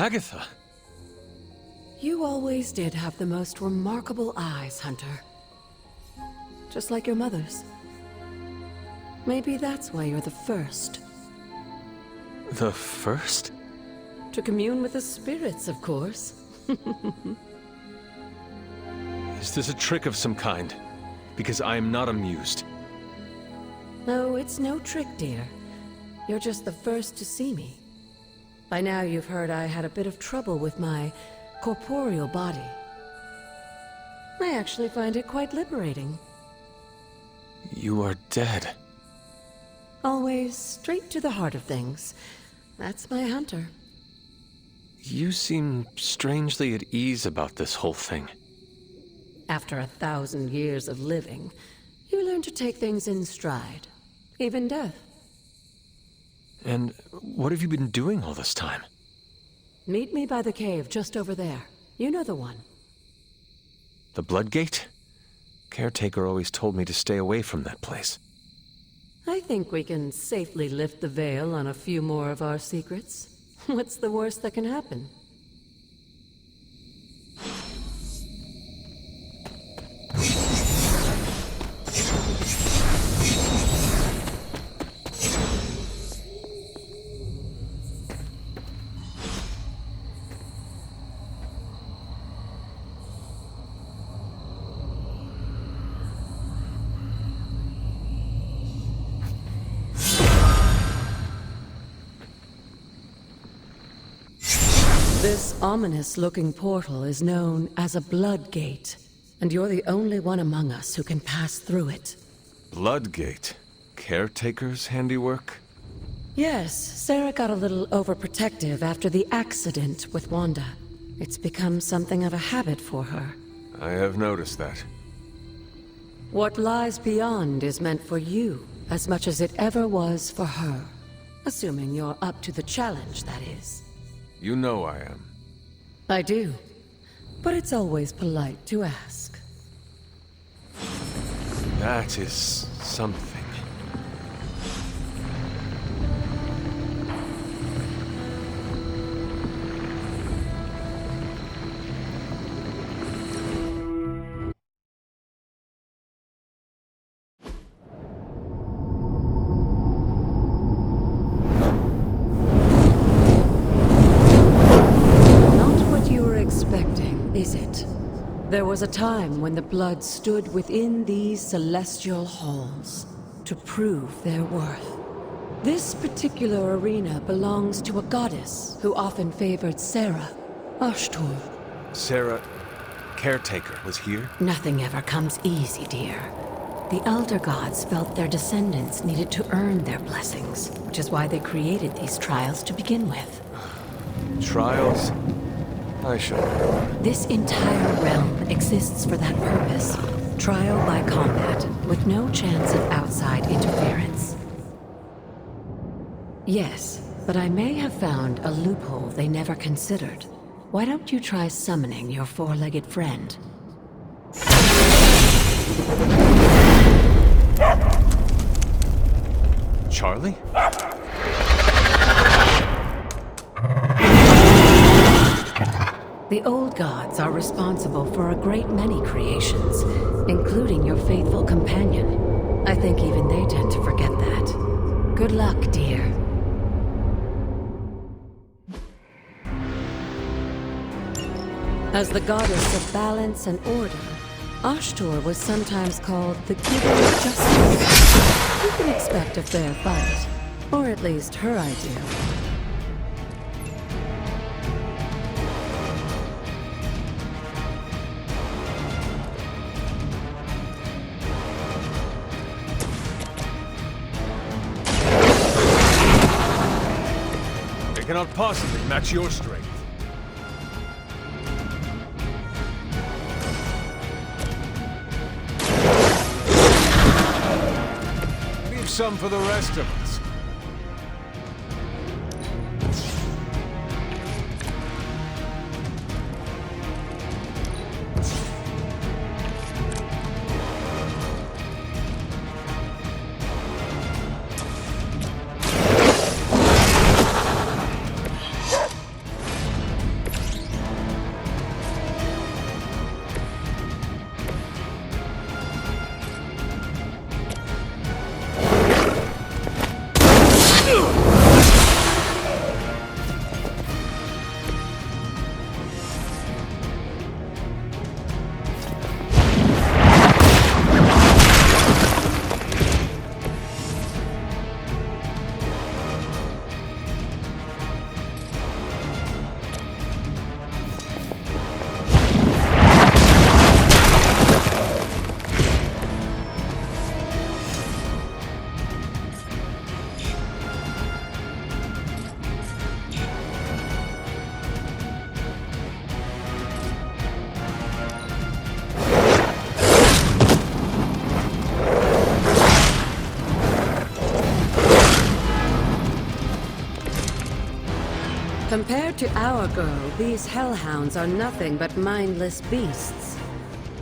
Agatha! You always did have the most remarkable eyes, Hunter. Just like your mother's. Maybe that's why you're the first. The first? To commune with the spirits, of course. Is this a trick of some kind? Because I am not amused. No, it's no trick, dear. You're just the first to see me. By now you've heard I had a bit of trouble with my corporeal body. I actually find it quite liberating. You are dead. Always straight to the heart of things. That's my Hunter. You seem strangely at ease about this whole thing. After 1,000 years of living, you learn to take things in stride. Even death. And what have you been doing all this time? Meet me by the cave just over there. You know the one. The Blood Gate? Caretaker always told me to stay away from that place. I think we can safely lift the veil on a few more of our secrets. What's the worst that can happen? This ominous-looking portal is known as a Blood Gate, and you're the only one among us who can pass through it. Blood Gate? Caretaker's handiwork? Yes, Sarah got a little overprotective after the accident with Wanda. It's become something of a habit for her. I have noticed that. What lies beyond is meant for you as much as it ever was for her. Assuming you're up to the challenge, that is. You know I am. I do. But it's always polite to ask. That is something. Is it? There was a time when the blood stood within these celestial halls to prove their worth. This particular arena belongs to a goddess who often favored Sarah, Ashtur. Sarah, Caretaker, was here? Nothing ever comes easy, dear. The Elder Gods felt their descendants needed to earn their blessings, which is why they created these trials to begin with. Trials? I should. This entire realm exists for that purpose. Trial by combat, with no chance of outside interference. Yes, but I may have found a loophole they never considered. Why don't you try summoning your four-legged friend? Charlie? The old gods are responsible for a great many creations, including your faithful companion. I think even they tend to forget that. Good luck, dear. As the goddess of balance and order, Ashtur was sometimes called the giver of justice. You can expect a fair fight, or at least her idea. It cannot possibly match your strength. Leave some for the rest of us. Compared to our girl, these hellhounds are nothing but mindless beasts.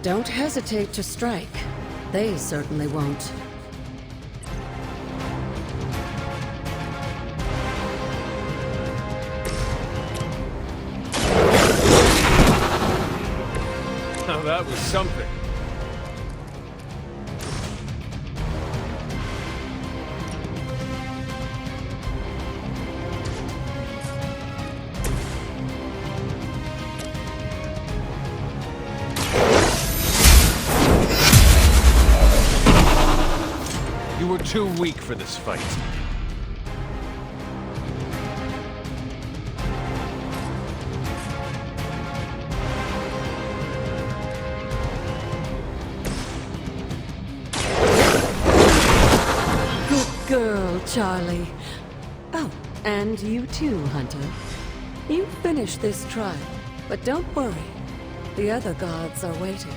Don't hesitate to strike. They certainly won't. Now that was something. You were too weak for this fight. Good girl, Charlie. Oh, and you too, Hunter. You finished this trial, but don't worry. The other gods are waiting.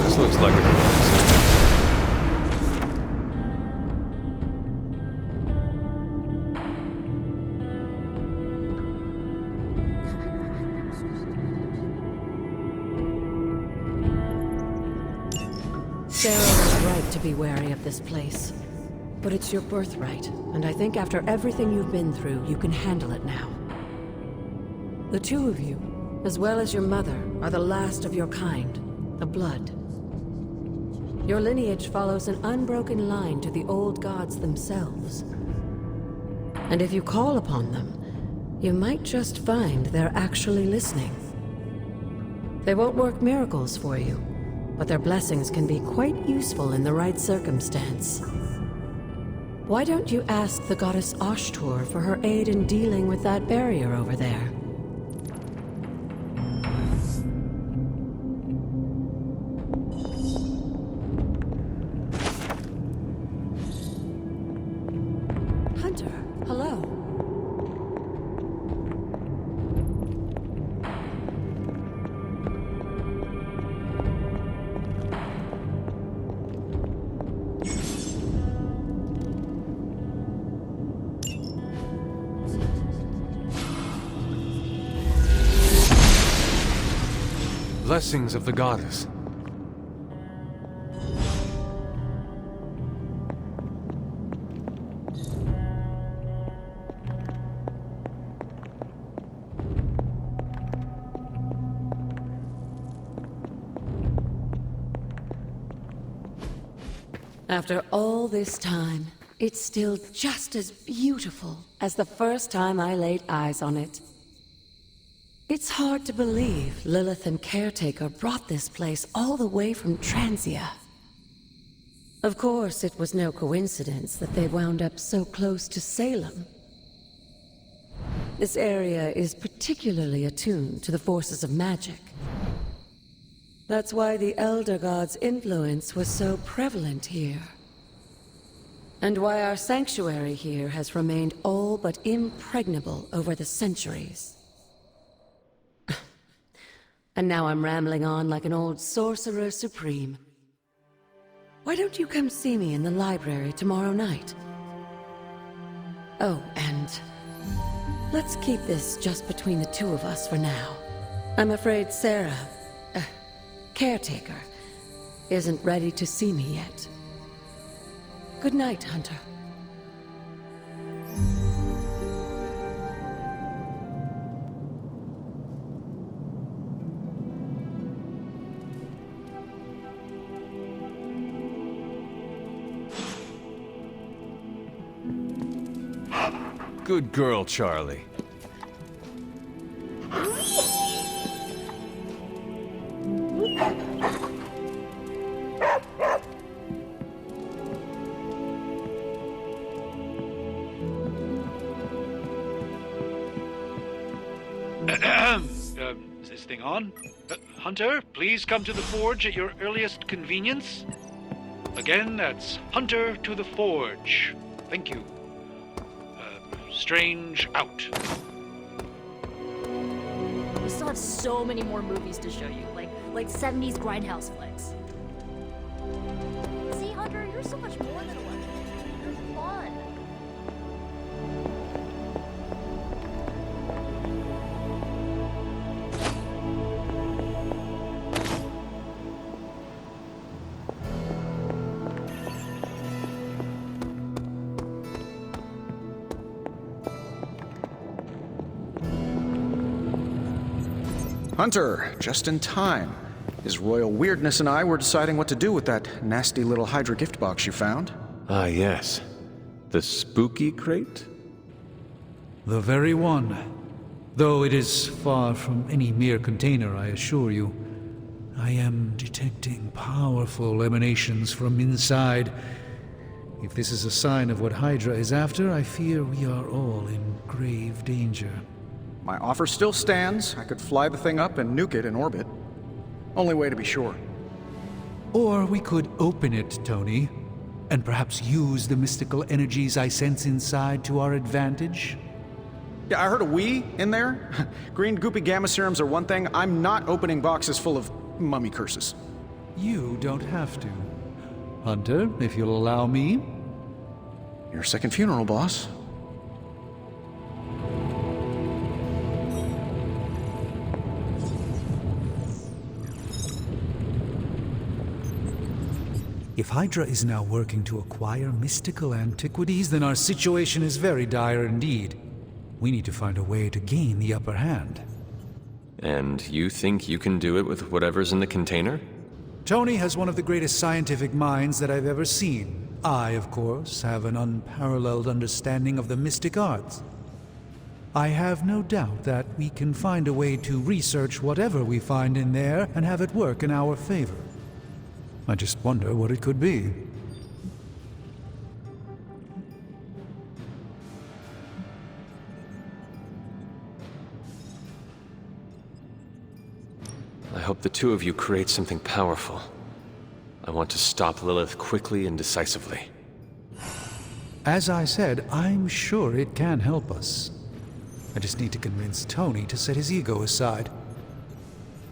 This looks like a Sarah was right to be wary of this place. But it's your birthright, and I think after everything you've been through, you can handle it now. The two of you, as well as your mother, are the last of your kind, the Blood. Your lineage follows an unbroken line to the old gods themselves. And if you call upon them, you might just find they're actually listening. They won't work miracles for you, but their blessings can be quite useful in the right circumstance. Why don't you ask the goddess Ashtur for her aid in dealing with that barrier over there? Hunter, hello. blessings of the goddess. After all this time, it's still just as beautiful as the first time I laid eyes on it. It's hard to believe Lilith and Caretaker brought this place all the way from Transia. Of course, it was no coincidence that they wound up so close to Salem. This area is particularly attuned to the forces of magic. That's why the Elder God's influence was so prevalent here. And why our sanctuary here has remained all but impregnable over the centuries. And now I'm rambling on like an old sorcerer supreme. Why don't you come see me in the library tomorrow night? Oh, and let's keep this just between the two of us for now. I'm afraid Sarah, Caretaker, isn't ready to see me yet. Good night, Hunter. Good girl, Charlie. Is this thing on? Hunter, please come to the forge at your earliest convenience. Again, that's Hunter to the forge. Thank you. Strange out. We still have so many more movies to show you, like 70s grindhouse flicks. See, Hunter, you're so much more than a weapon. You're fun. Hunter, just in time. His royal weirdness and I were deciding what to do with that nasty little Hydra gift box you found. Ah, yes. The spooky crate? The very one. Though it is far from any mere container, I assure you. I am detecting powerful emanations from inside. If this is a sign of what Hydra is after, I fear we are all in grave danger. My offer still stands. I could fly the thing up and nuke it in orbit. Only way to be sure. Or we could open it, Tony, and perhaps use the mystical energies I sense inside to our advantage. Yeah, I heard a we in there. Green goopy gamma serums are one thing. I'm not opening boxes full of mummy curses. You don't have to. Hunter, if you'll allow me. Your second funeral, boss. If Hydra is now working to acquire mystical antiquities, then our situation is very dire indeed. We need to find a way to gain the upper hand. And you think you can do it with whatever's in the container? Tony has one of the greatest scientific minds that I've ever seen. I, of course, have an unparalleled understanding of the mystic arts. I have no doubt that we can find a way to research whatever we find in there and have it work in our favor. I just wonder what it could be. I hope the two of you create something powerful. I want to stop Lilith quickly and decisively. As I said, I'm sure it can help us. I just need to convince Tony to set his ego aside.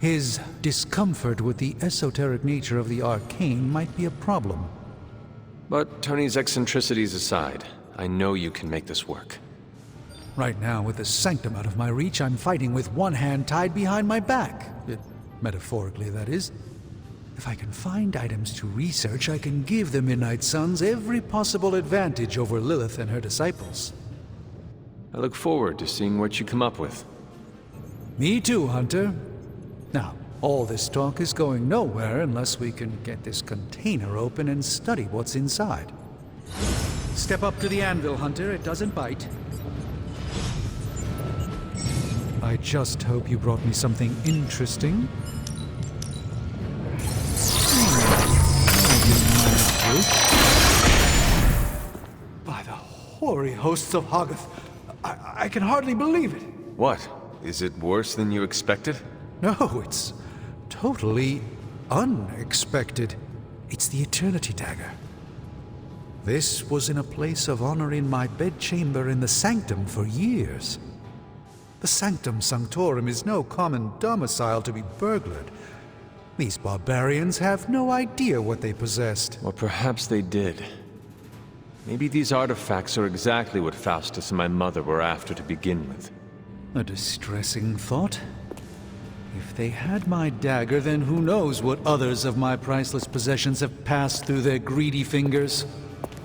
His discomfort with the esoteric nature of the arcane might be a problem. But Tony's eccentricities aside, I know you can make this work. Right now, with the sanctum out of my reach, I'm fighting with one hand tied behind my back. Metaphorically, that is. If I can find items to research, I can give the Midnight Suns every possible advantage over Lilith and her disciples. I look forward to seeing what you come up with. Me too, Hunter. Now, all this talk is going nowhere unless we can get this container open and study what's inside. Step up to the anvil, Hunter. It doesn't bite. I just hope you brought me something interesting. By the hoary hosts of Hoggoth, I can hardly believe it. What? Is it worse than you expected? No, it's totally unexpected. It's the Eternity Dagger. This was in a place of honor in my bedchamber in the Sanctum for years. The Sanctum Sanctorum is no common domicile to be burglared. These barbarians have no idea what they possessed. Or perhaps they did. Maybe these artifacts are exactly what Faustus and my mother were after to begin with. A distressing thought. If they had my dagger, then who knows what others of my priceless possessions have passed through their greedy fingers.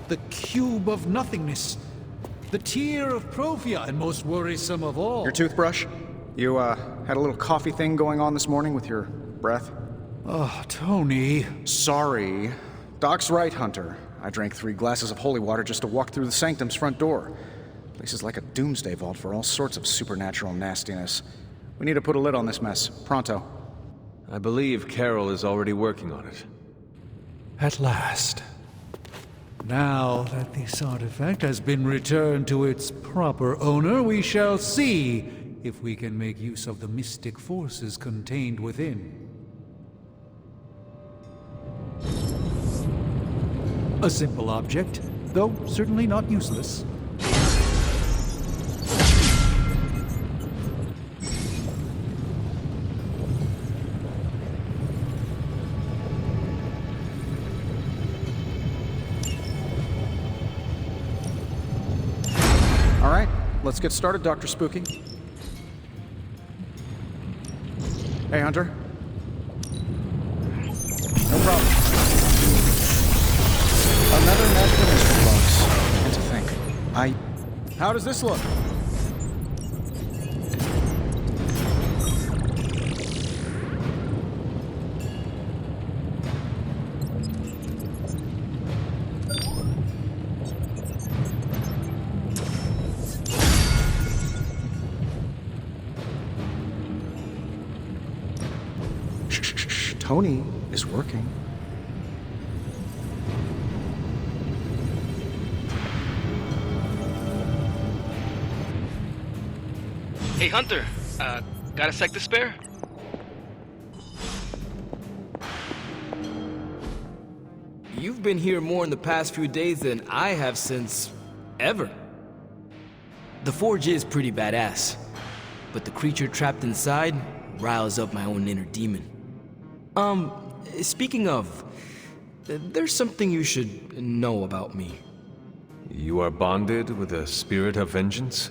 The cube of nothingness. The tear of Prophia, and most worrisome of all. Your toothbrush? You, had a little coffee thing going on this morning with your breath? Oh, Tony. Sorry. Doc's right, Hunter. I drank 3 glasses of holy water just to walk through the Sanctum's front door. Place is like a doomsday vault for all sorts of supernatural nastiness. We need to put a lid on this mess. Pronto. I believe Carol is already working on it. At last. Now that this artifact has been returned to its proper owner, we shall see if we can make use of the mystic forces contained within. A simple object, though certainly not useless. All right, let's get started, Dr. Spooky. Hey, Hunter. No problem. Another magical mystery box. And to think, How does this look? Shh. Tony is working. Hey, Hunter, got a sec to spare? You've been here more in the past few days than I have since ever. The forge is pretty badass, but the creature trapped inside riles up my own inner demon. Speaking of, there's something you should know about me. You are bonded with a spirit of vengeance?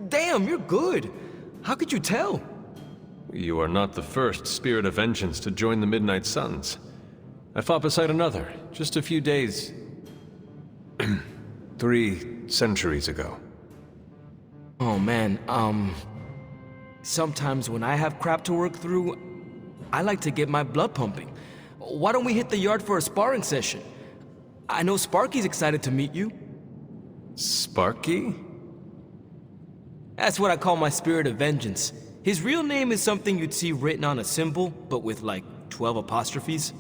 Damn, you're good. How could you tell? You are not the first spirit of vengeance to join the Midnight Suns. I fought beside another, just a few days... 3 centuries ago. Oh man, sometimes when I have crap to work through, I like to get my blood pumping. Why don't we hit the yard for a sparring session? I know Sparky's excited to meet you. Sparky? That's what I call my spirit of vengeance. His real name is something you'd see written on a symbol, but with like 12 apostrophes.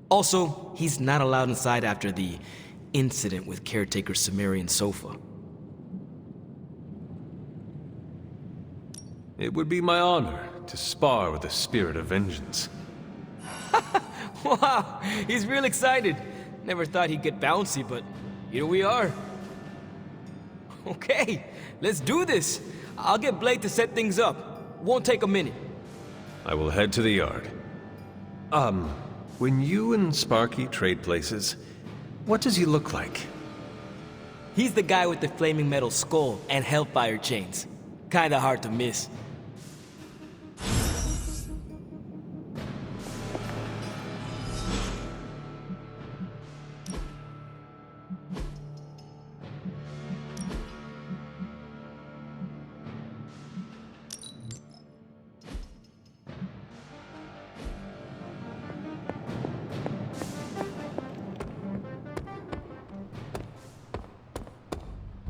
Also, he's not allowed inside after the incident with caretaker Sumerian sofa. It would be my honor to spar with a spirit of vengeance. Wow, he's real excited. Never thought he'd get bouncy, but here we are. Okay, let's do this. I'll get Blade to set things up. Won't take a minute. I will head to the yard. When you and Sparky trade places, what does he look like? He's the guy with the flaming metal skull and hellfire chains. Kinda hard to miss.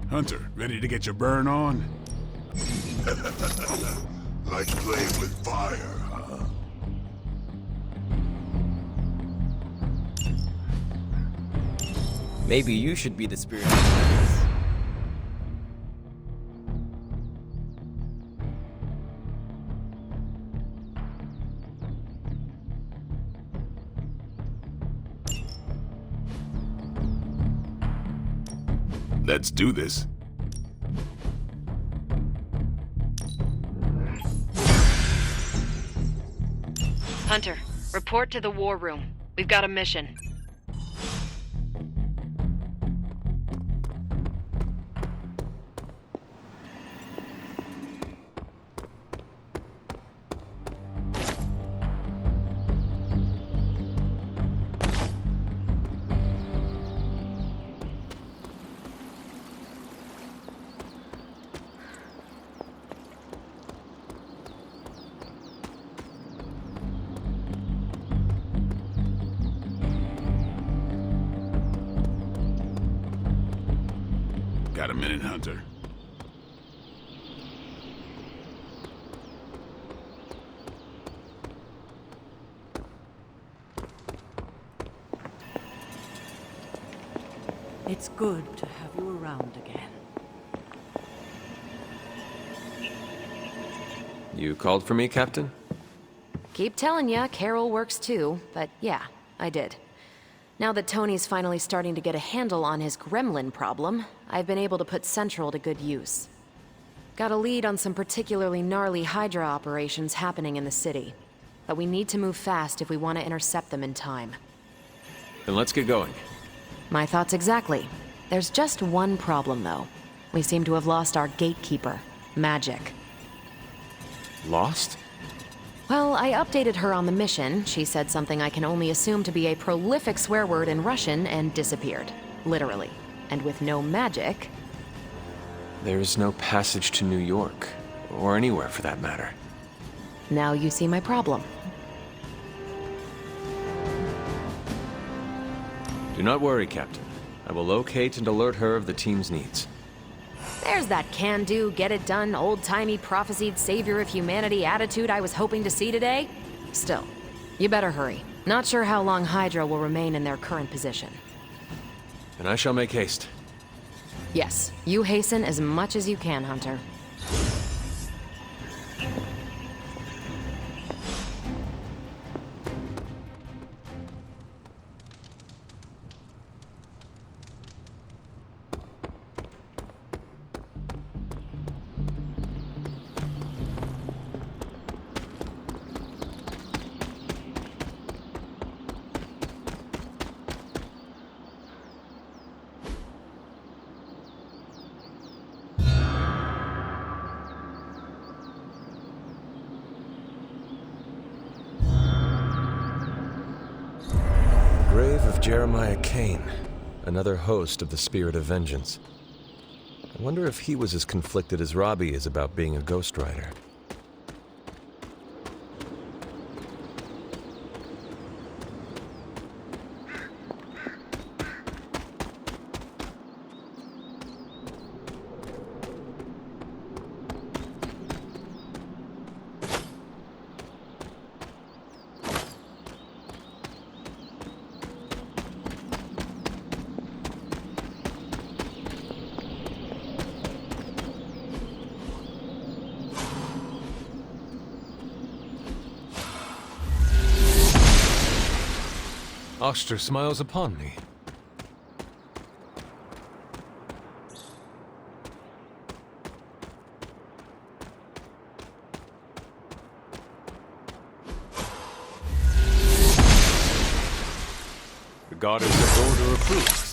Hunter, ready to get your burn on? Like playing with fire, huh? Maybe you should be the spirit of vengeance. Let's do this. Hunter, report to the war room. We've got a mission. Got a minute, Hunter? It's good to have you around again. You called for me, Captain? Keep telling ya, Carol works too, but yeah, I did. Now that Tony's finally starting to get a handle on his gremlin problem, I've been able to put Central to good use. Got a lead on some particularly gnarly Hydra operations happening in the city. But we need to move fast if we want to intercept them in time. Then let's get going. My thoughts exactly. There's just one problem, though. We seem to have lost our gatekeeper, MAGIK. Lost? Well, I updated her on the mission. She said something I can only assume to be a prolific swear word in Russian and disappeared. Literally. And with no magic... There's no passage to New York, or anywhere for that matter. Now you see my problem. Do not worry, Captain. I will locate and alert her of the team's needs. There's that can-do, get-it-done, old-timey prophesied savior of humanity attitude I was hoping to see today. Still, you better hurry. Not sure how long Hydra will remain in their current position. And I shall make haste. Yes, you hasten as much as you can, Hunter. Grave of Jeremiah Kane, another host of the Spirit of Vengeance. I wonder if he was as conflicted as Robbie is about being a Ghost Rider. Oster smiles upon me. The goddess of order approves.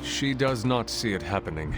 She does not see it happening.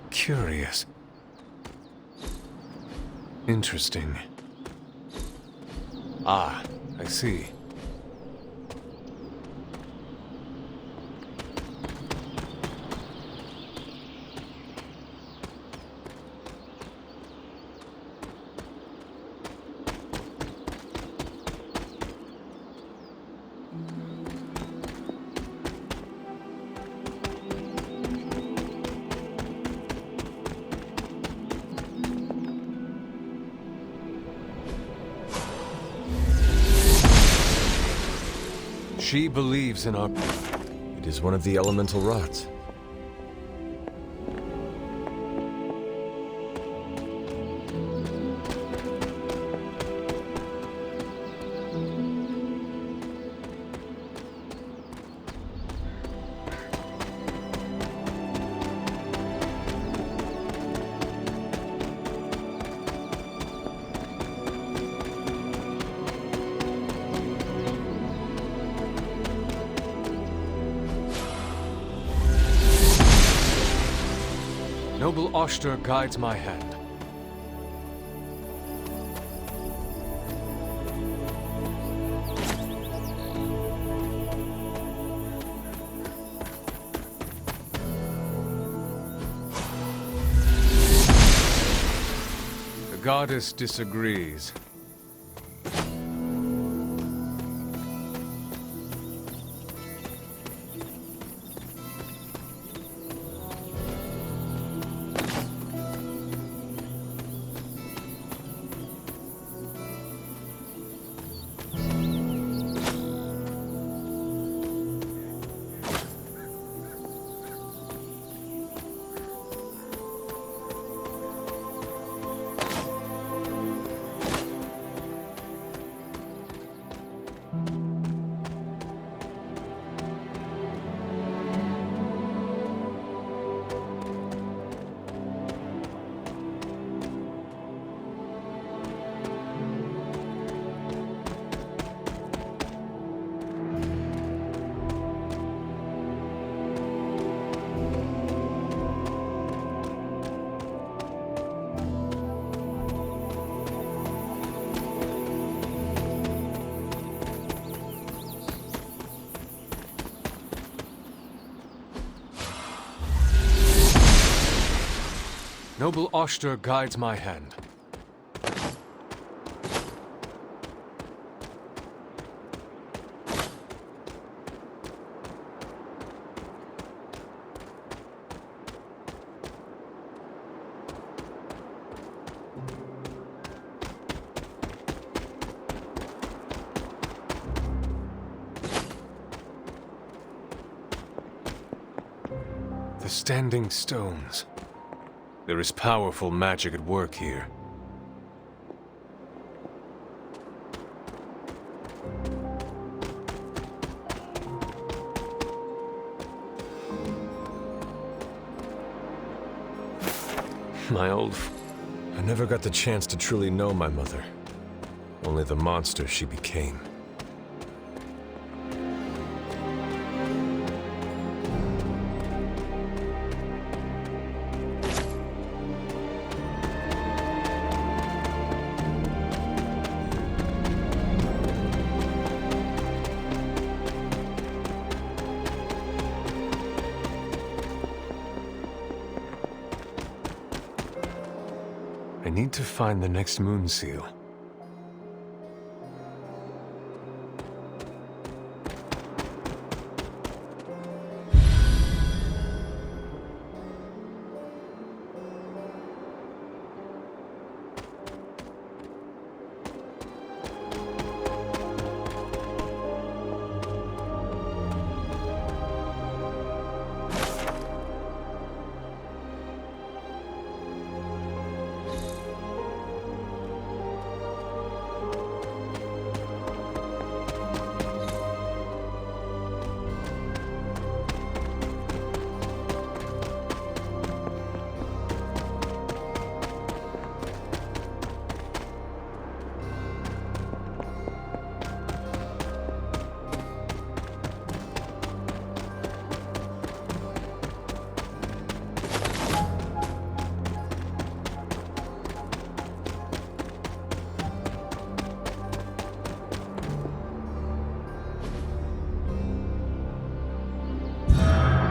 Curious. Interesting. Ah, I see. She believes in our... It is one of the elemental rods. Noble Oster guides my hand. The goddess disagrees. Noble Oster guides my hand. The standing stones. There is powerful magic at work here. My old... I never got the chance to truly know my mother. Only the monster she became. I need to find the next moon seal.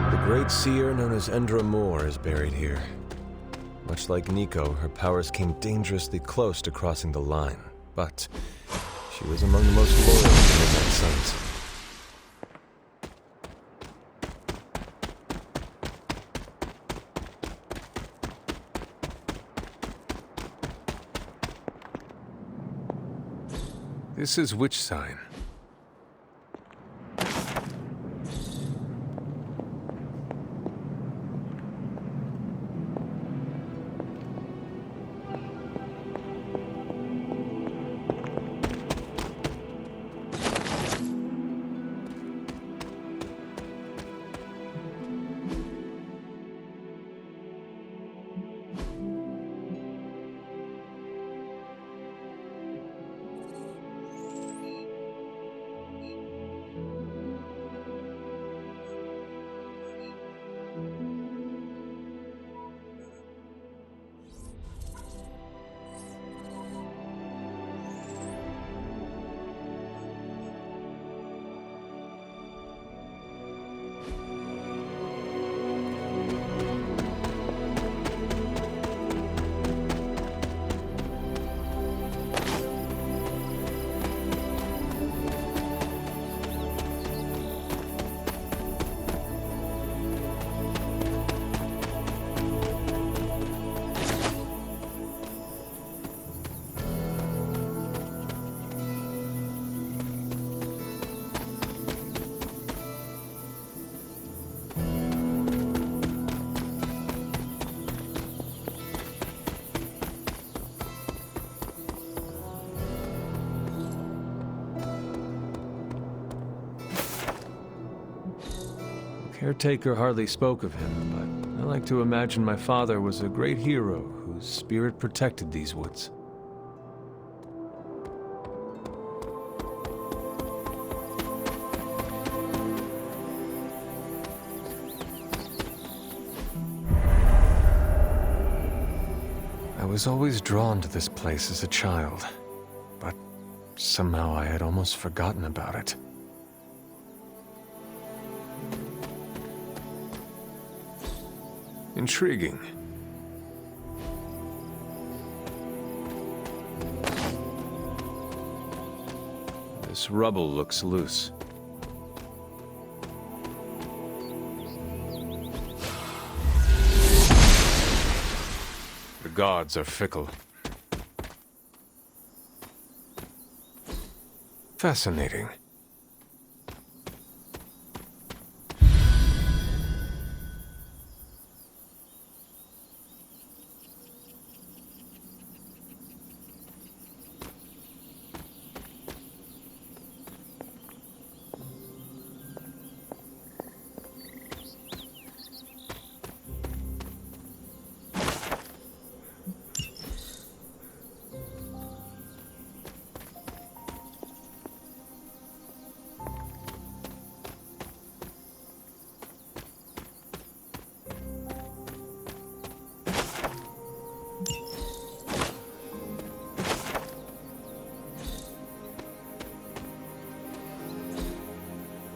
The great seer known as Endra Moore is buried here. Much like Nico, her powers came dangerously close to crossing the line, but she was among the most loyal of Midnight Suns. This is which sign? Caretaker hardly spoke of him, but I like to imagine my father was a great hero whose spirit protected these woods. I was always drawn to this place as a child, but somehow I had almost forgotten about it. Intriguing. This rubble looks loose. The gods are fickle. Fascinating.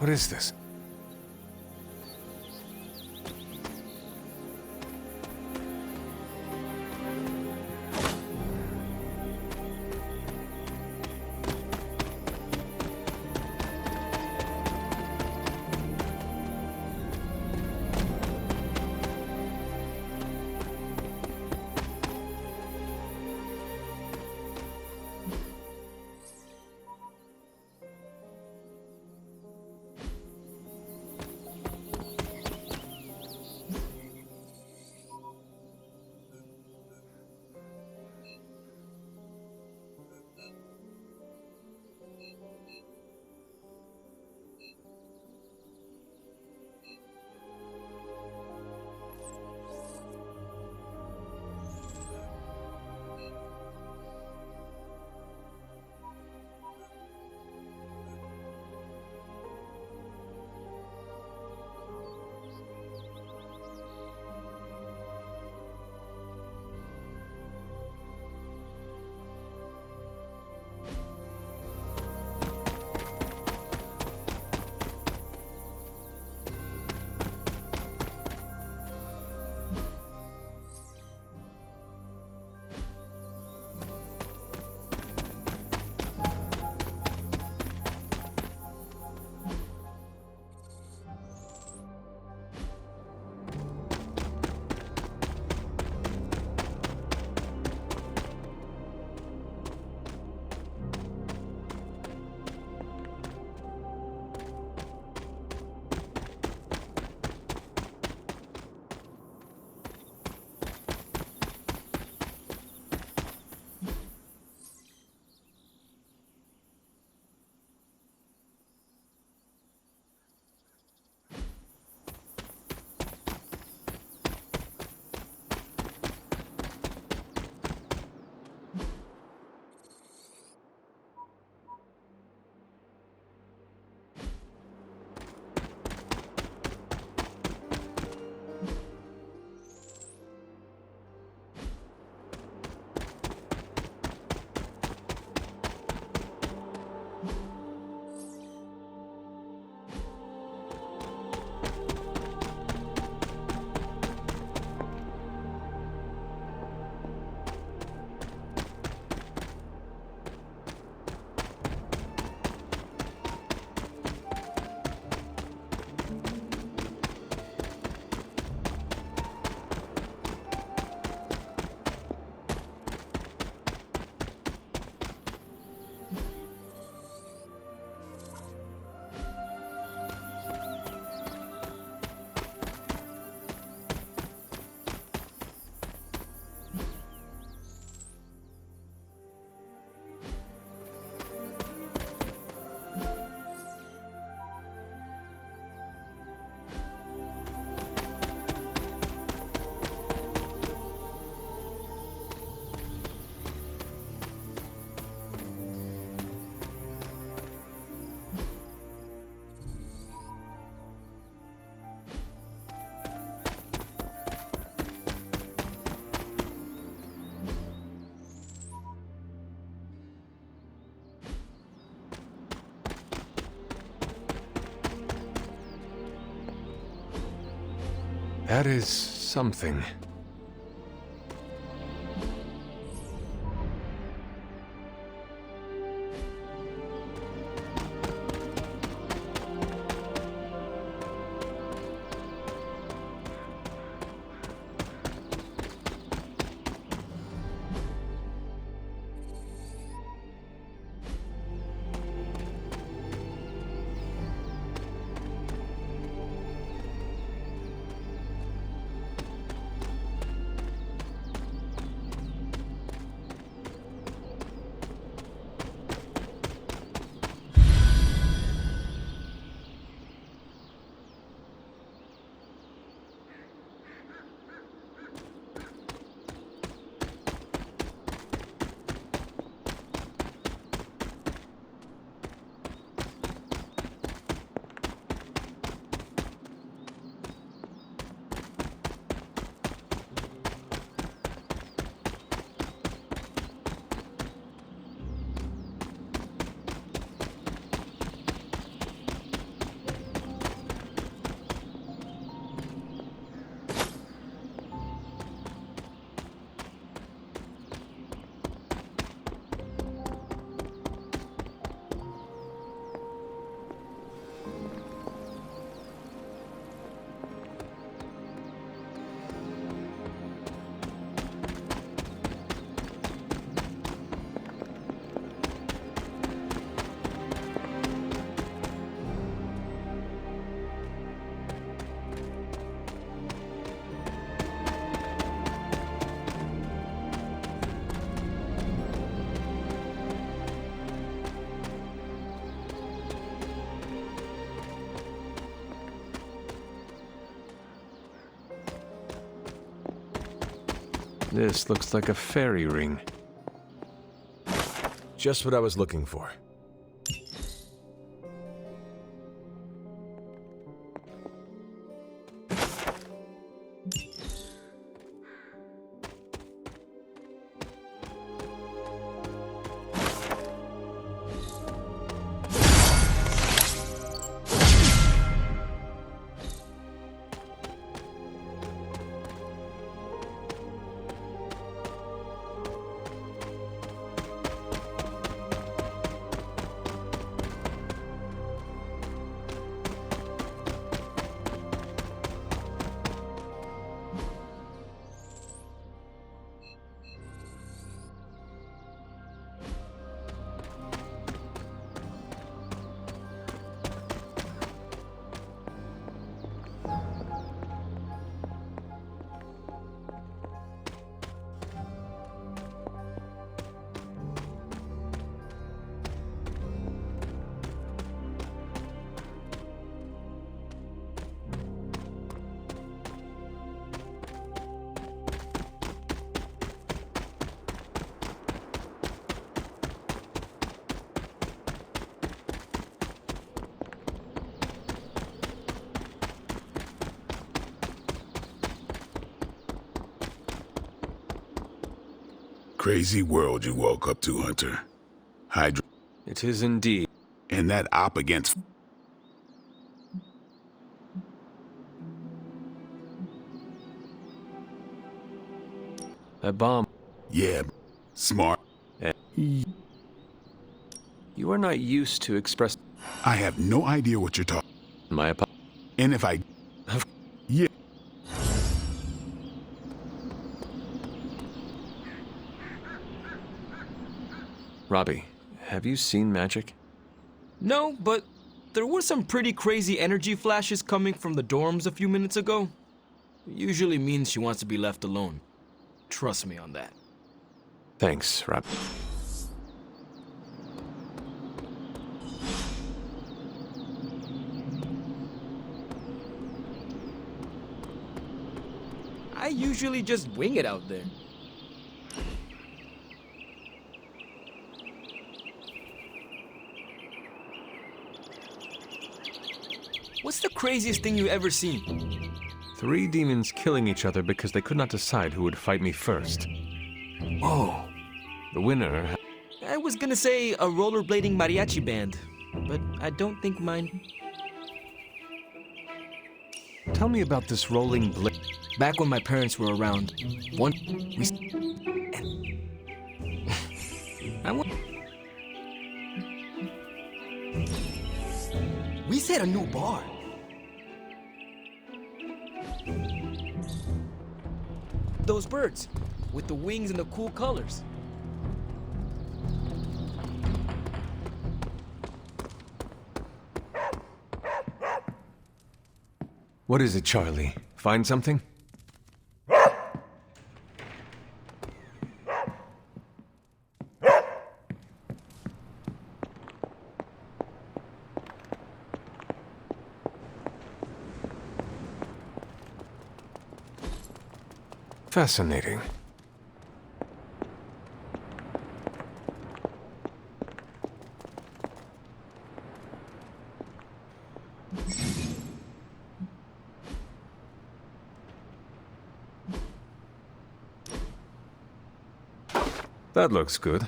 What is this? That is something. This looks like a fairy ring. Just what I was looking for. Crazy world you woke up to, Hunter. Hydra. It is indeed. And that op against... That bomb. Yeah, smart. You are not used to express... I have no idea what you're talking... My apologies. And if I... Yeah. Robbie, have you seen magic? No, but there were some pretty crazy energy flashes coming from the dorms a few minutes ago. It usually means she wants to be left alone. Trust me on that. Thanks, Rob. I usually just wing it out there. What's the craziest thing you've ever seen? 3 demons killing each other because they could not decide who would fight me first. Whoa. The winner... I was gonna say a rollerblading mariachi band, but I don't think mine... Tell me about this rolling blade. Back when my parents were around, we set a new bar. Those birds, with the wings and the cool colors. What is it, Charlie? Find something? Fascinating. That looks good.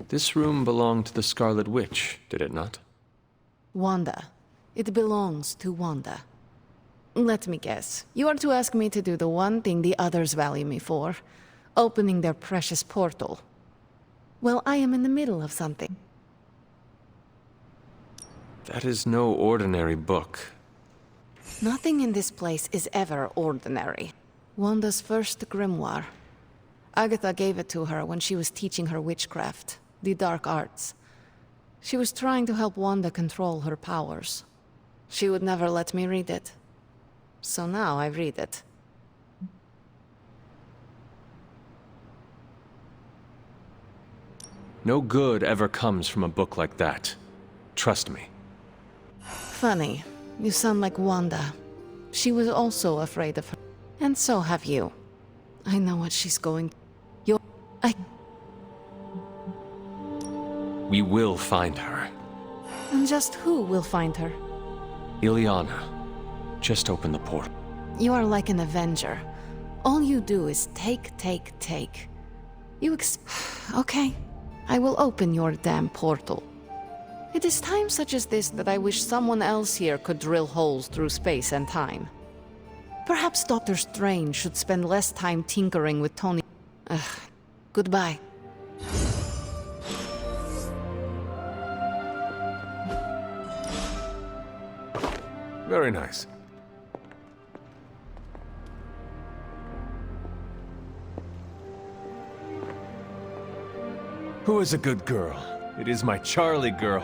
This room belonged to the Scarlet Witch, did it not? Wanda. It belongs to Wanda. Let me guess. You are to ask me to do the one thing the others value me for. Opening their precious portal. Well, I am in the middle of something. That is no ordinary book. Nothing in this place is ever ordinary. Wanda's first grimoire. Agatha gave it to her when she was teaching her witchcraft, the dark arts. She was trying to help Wanda control her powers. She would never let me read it. So now I read it. No good ever comes from a book like that. Trust me. Funny. You sound like Wanda. She was also afraid of her. And so have you. I know what she's going. We will find her. And just who will find her? Ileana. Just open the portal. You are like an Avenger. All you do is take. Okay. I will open your damn portal. It is times such as this that I wish someone else here could drill holes through space and time. Perhaps Doctor Strange should spend less time tinkering with Tony. Goodbye. Very nice. Who is a good girl? It is my Charlie girl.